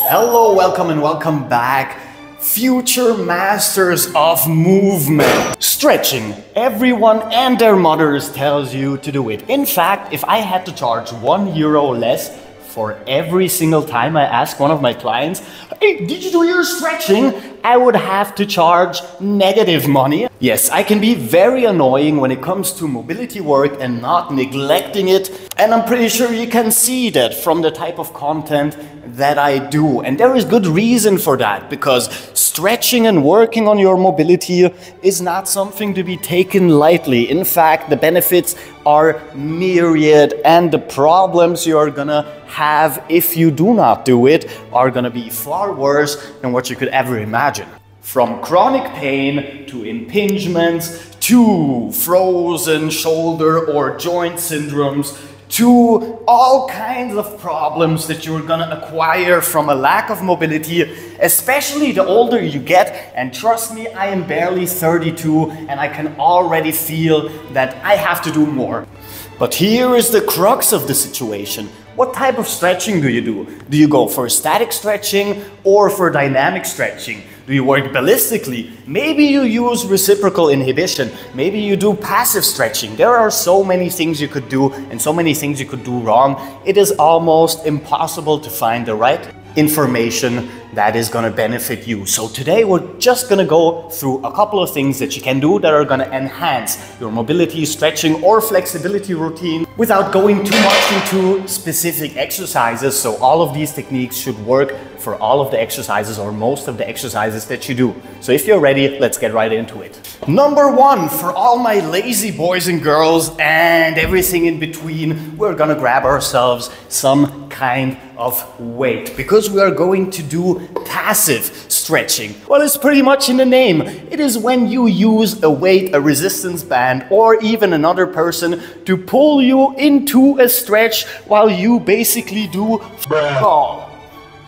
Hello, welcome and welcome back, future masters of movement. Stretching. Everyone and their mothers tells you to do it. In fact, if I had to charge €1 less for every single time I ask one of my clients, hey, did you do your stretching? I would have to charge negative money. Yes, I can be very annoying when it comes to mobility work and not neglecting it. And I'm pretty sure you can see that from the type of content that I do. And there is good reason for that, because stretching and working on your mobility is not something to be taken lightly. In fact, the benefits are myriad, and the problems you're gonna have if you do not do it are gonna be far worse than what you could ever imagine. From chronic pain to impingements to frozen shoulder or joint syndromes to all kinds of problems that you're gonna acquire from a lack of mobility, especially the older you get. And trust me, I am barely 32 and I can already feel that I have to do more. But here is the crux of the situation. What type of stretching do you do? Do you go for static stretching or for dynamic stretching? Do you work ballistically? Maybe you use reciprocal inhibition. Maybe you do passive stretching. There are so many things you could do and so many things you could do wrong. It is almost impossible to find the right information that is going to benefit you. So today we're just going to go through a couple of things that you can do that are going to enhance your mobility, stretching or flexibility routine without going too much into specific exercises. So all of these techniques should work for all of the exercises or most of the exercises that you do. So if you're ready, let's get right into it. Number one, for all my lazy boys and girls and everything in between, we're gonna grab ourselves some kind of weight because we are going to do passive stretching. Well, it's pretty much in the name. It is when you use a weight, a resistance band, or even another person to pull you into a stretch while you basically do all.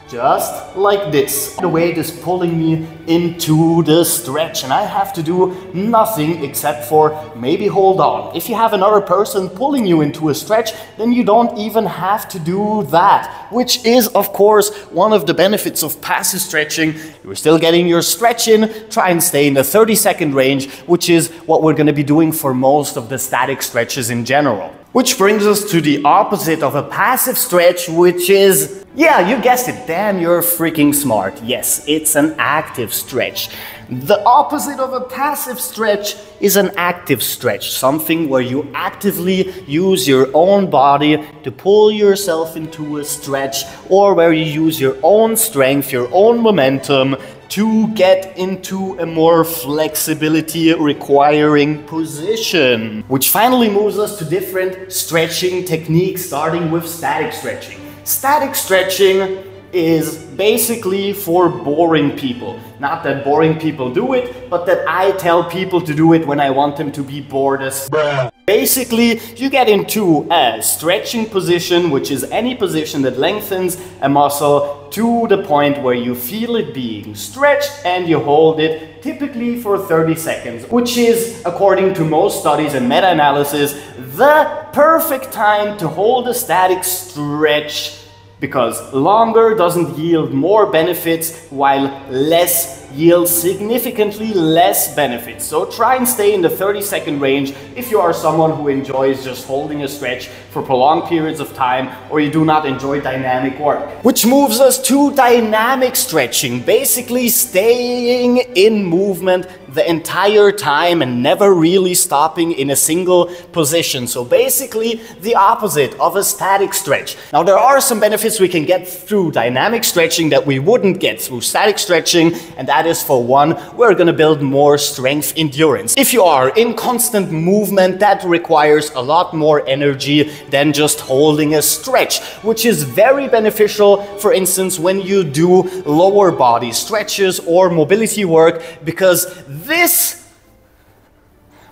Just like this. The weight is pulling me into the stretch and I have to do nothing except for maybe hold on. If you have another person pulling you into a stretch, then you don't even have to do that, which is of course one of the benefits of passive stretching. You're still getting your stretch in. Try and stay in the 30-second range, which is what we're going to be doing for most of the static stretches in general. Which brings us to the opposite of a passive stretch, which is, yeah, you guessed it, damn, you're freaking smart. Yes, it's an active stretch. The opposite of a passive stretch is an active stretch, something where you actively use your own body to pull yourself into a stretch, or where you use your own strength, your own momentum to get into a more flexibility requiring position. Which finally moves us to different stretching techniques, starting with static stretching. Static stretching is basically for boring people. Not that boring people do it, but that I tell people to do it when I want them to be bored as bruh. Basically, you get into a stretching position, which is any position that lengthens a muscle to the point where you feel it being stretched, and you hold it typically for 30 seconds, which is, according to most studies and meta-analysis, the perfect time to hold a static stretch, because longer doesn't yield more benefits while less yields significantly less benefits. So try and stay in the 30-second range if you are someone who enjoys just holding a stretch for prolonged periods of time, or you do not enjoy dynamic work. Which moves us to dynamic stretching, basically staying in movement the entire time and never really stopping in a single position. So basically the opposite of a static stretch. Now there are some benefits we can get through dynamic stretching that we wouldn't get through static stretching, and that is, for one, we're gonna build more strength endurance. If you are in constant movement, that requires a lot more energy than just holding a stretch, which is very beneficial, for instance, when you do lower body stretches or mobility work, because this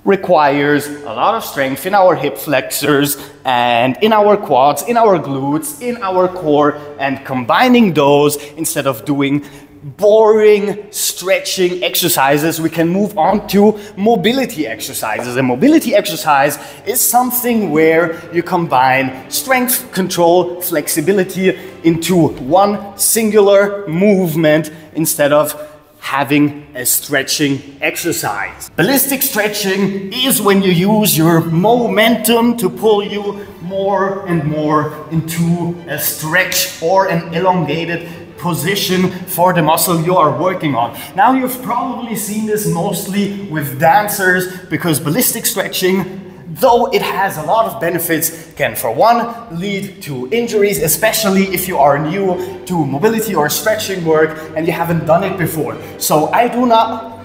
requires a lot of strength in our hip flexors and in our quads, in our glutes, in our core, and combining those instead of doing boring stretching exercises, we can move on to mobility exercises. A mobility exercise is something where you combine strength, control, flexibility into one singular movement instead of having a stretching exercise. Ballistic stretching is when you use your momentum to pull you more and more into a stretch or an elongated position for the muscle you are working on. Now you've probably seen this mostly with dancers, because ballistic stretching, though it has a lot of benefits, can for one lead to injuries, especially if you are new to mobility or stretching work and you haven't done it before. So I do not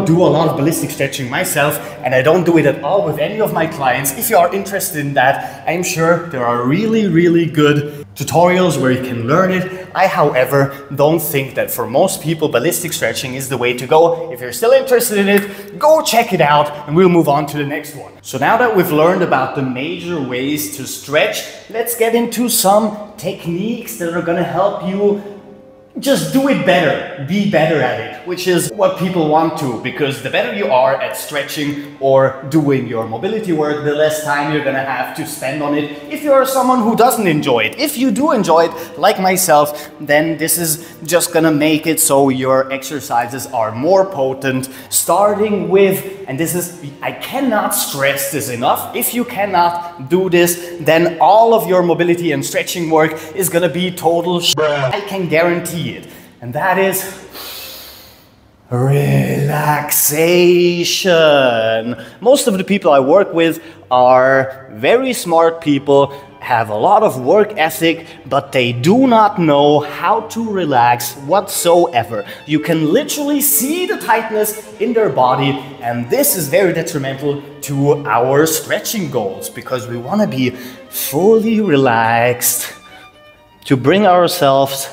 do a lot of ballistic stretching myself, and I don't do it at all with any of my clients. If you are interested in that, I'm sure there are really good tutorials where you can learn it. I, however, don't think that for most people ballistic stretching is the way to go. If you're still interested in it, go check it out and we'll move on to the next one. So now that we've learned about the major ways to stretch, let's get into some techniques that are gonna help you just do it better, be better at it, which is what people want to, because the better you are at stretching or doing your mobility work, the less time you're gonna have to spend on it if you're someone who doesn't enjoy it. If you do enjoy it, like myself, then this is just gonna make it so your exercises are more potent, starting with, and this is, I cannot stress this enough, if you cannot do this, then all of your mobility and stretching work is gonna be total shit. I can guarantee it. And that is relaxation. Most of the people I work with are very smart people, have a lot of work ethic, but they do not know how to relax whatsoever. You can literally see the tightness in their body, and this is very detrimental to our stretching goals, because we want to be fully relaxed to bring ourselves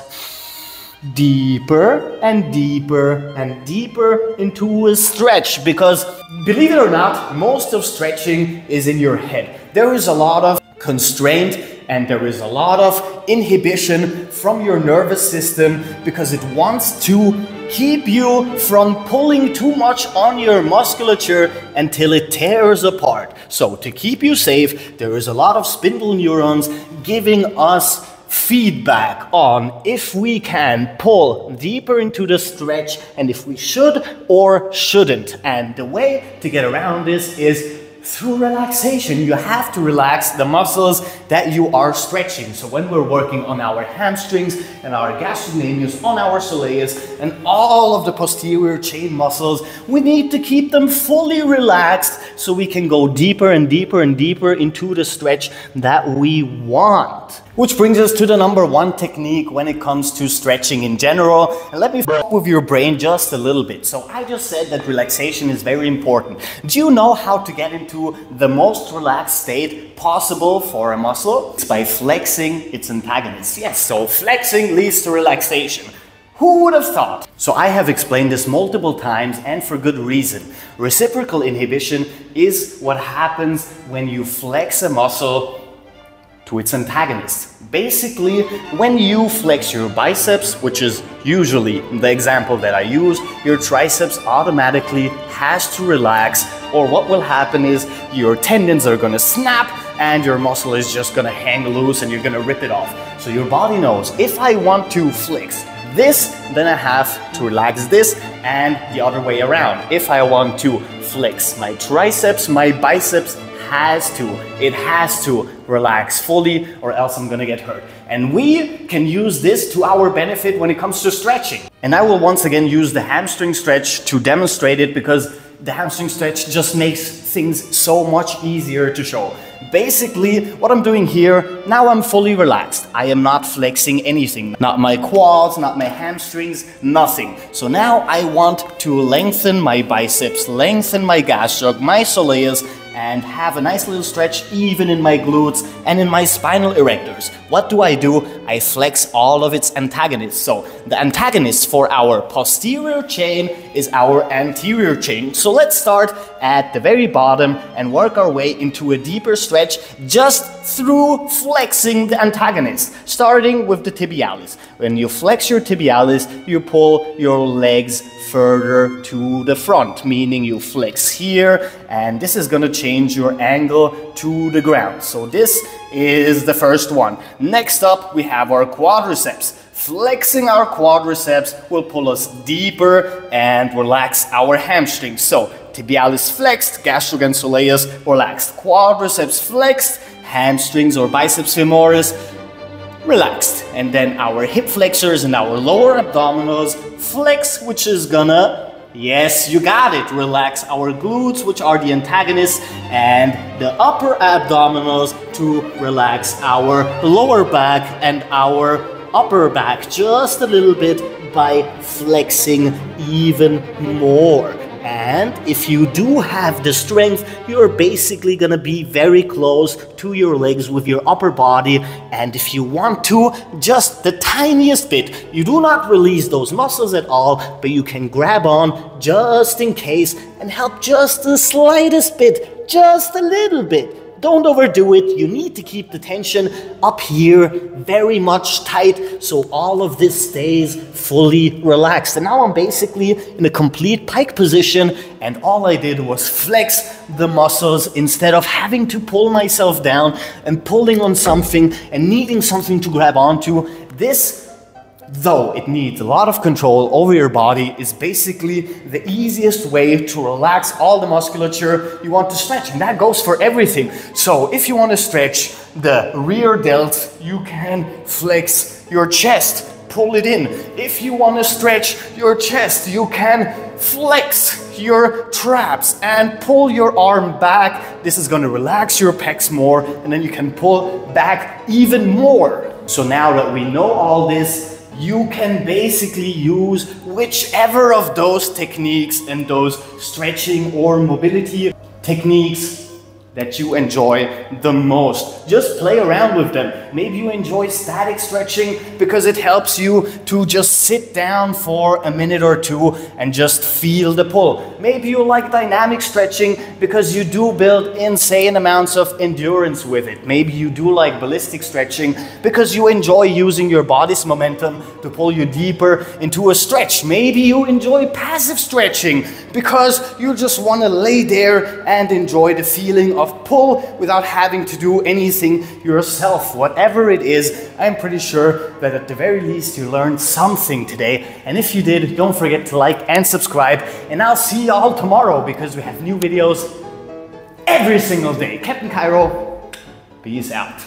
deeper and deeper and deeper into a stretch. Because believe it or not, most of stretching is in your head. There is a lot of constraint and there is a lot of inhibition from your nervous system, because it wants to keep you from pulling too much on your musculature until it tears apart. So to keep you safe, there is a lot of spindle neurons giving us feedback on if we can pull deeper into the stretch and if we should or shouldn't. And the way to get around this is through relaxation. You have to relax the muscles that you are stretching. So when we're working on our hamstrings and our gastrocnemius, on our soleus and all of the posterior chain muscles, we need to keep them fully relaxed so we can go deeper and deeper and deeper into the stretch that we want. Which brings us to the number one technique when it comes to stretching in general. And let me f with your brain just a little bit. So I just said that relaxation is very important. Do you know how to get into the most relaxed state possible for a muscle? It's by flexing its antagonist. Yes, so flexing leads to relaxation. Who would have thought? So I have explained this multiple times, and for good reason. Reciprocal inhibition is what happens when you flex a muscle to its antagonist. Basically, when you flex your biceps, which is usually the example that I use, your triceps automatically has to relax, or what will happen is your tendons are gonna snap and your muscle is just gonna hang loose and you're gonna rip it off. So your body knows, if I want to flex this, then I have to relax this, and the other way around. If I want to flex my triceps, my biceps it has to relax fully, or else I'm gonna get hurt. And we can use this to our benefit when it comes to stretching. And I will once again use the hamstring stretch to demonstrate it, because the hamstring stretch just makes things so much easier to show. Basically, what I'm doing here, now I'm fully relaxed. I am not flexing anything. Not my quads, not my hamstrings, nothing. So now I want to lengthen my biceps, lengthen my gastroc, my soleus, and have a nice little stretch even in my glutes and in my spinal erectors. What do? I flex all of its antagonists. So the antagonist for our posterior chain is our anterior chain. So let's start at the very bottom and work our way into a deeper stretch just through flexing the antagonist, starting with the tibialis. When you flex your tibialis, you pull your legs further to the front, meaning you flex here, and this is going to change your angle to the ground. So this is the first one. Next up, we have our quadriceps. Flexing our quadriceps will pull us deeper and relax our hamstrings. So tibialis flexed, gastrocnemius relaxed, quadriceps flexed, hamstrings or biceps femoris relaxed. And then our hip flexors and our lower abdominals flex, which is gonna, yes, you got it, relax our glutes, which are the antagonists, and the upper abdominals to relax our lower back and our upper back just a little bit by flexing even more. And if you do have the strength, you're basically gonna be very close to your legs with your upper body. And if you want to, just the tiniest bit, you do not release those muscles at all, but you can grab on just in case and help just the slightest bit, just a little bit. Don't overdo it. You need to keep the tension up here very much tight so all of this stays fully relaxed. And now I'm basically in a complete pike position, and all I did was flex the muscles instead of having to pull myself down and pulling on something and needing something to grab onto. This, though it needs a lot of control over your body, is basically the easiest way to relax all the musculature you want to stretch, and that goes for everything. So if you want to stretch the rear delt, you can flex your chest, pull it in. If you want to stretch your chest, you can flex your traps and pull your arm back. This is going to relax your pecs more, and then you can pull back even more. So now that we know all this, you can basically use whichever of those techniques and those stretching or mobility techniques that you enjoy the most. Just play around with them. Maybe you enjoy static stretching because it helps you to just sit down for a minute or two and just feel the pull. Maybe you like dynamic stretching because you do build insane amounts of endurance with it. Maybe you do like ballistic stretching because you enjoy using your body's momentum to pull you deeper into a stretch. Maybe you enjoy passive stretching because you just want to lay there and enjoy the feeling of pull without having to do anything yourself. Whatever it is, I'm pretty sure that at the very least you learned something today. And if you did, don't forget to like and subscribe. And I'll see y'all tomorrow because we have new videos every single day. Captain Cairo, peace out.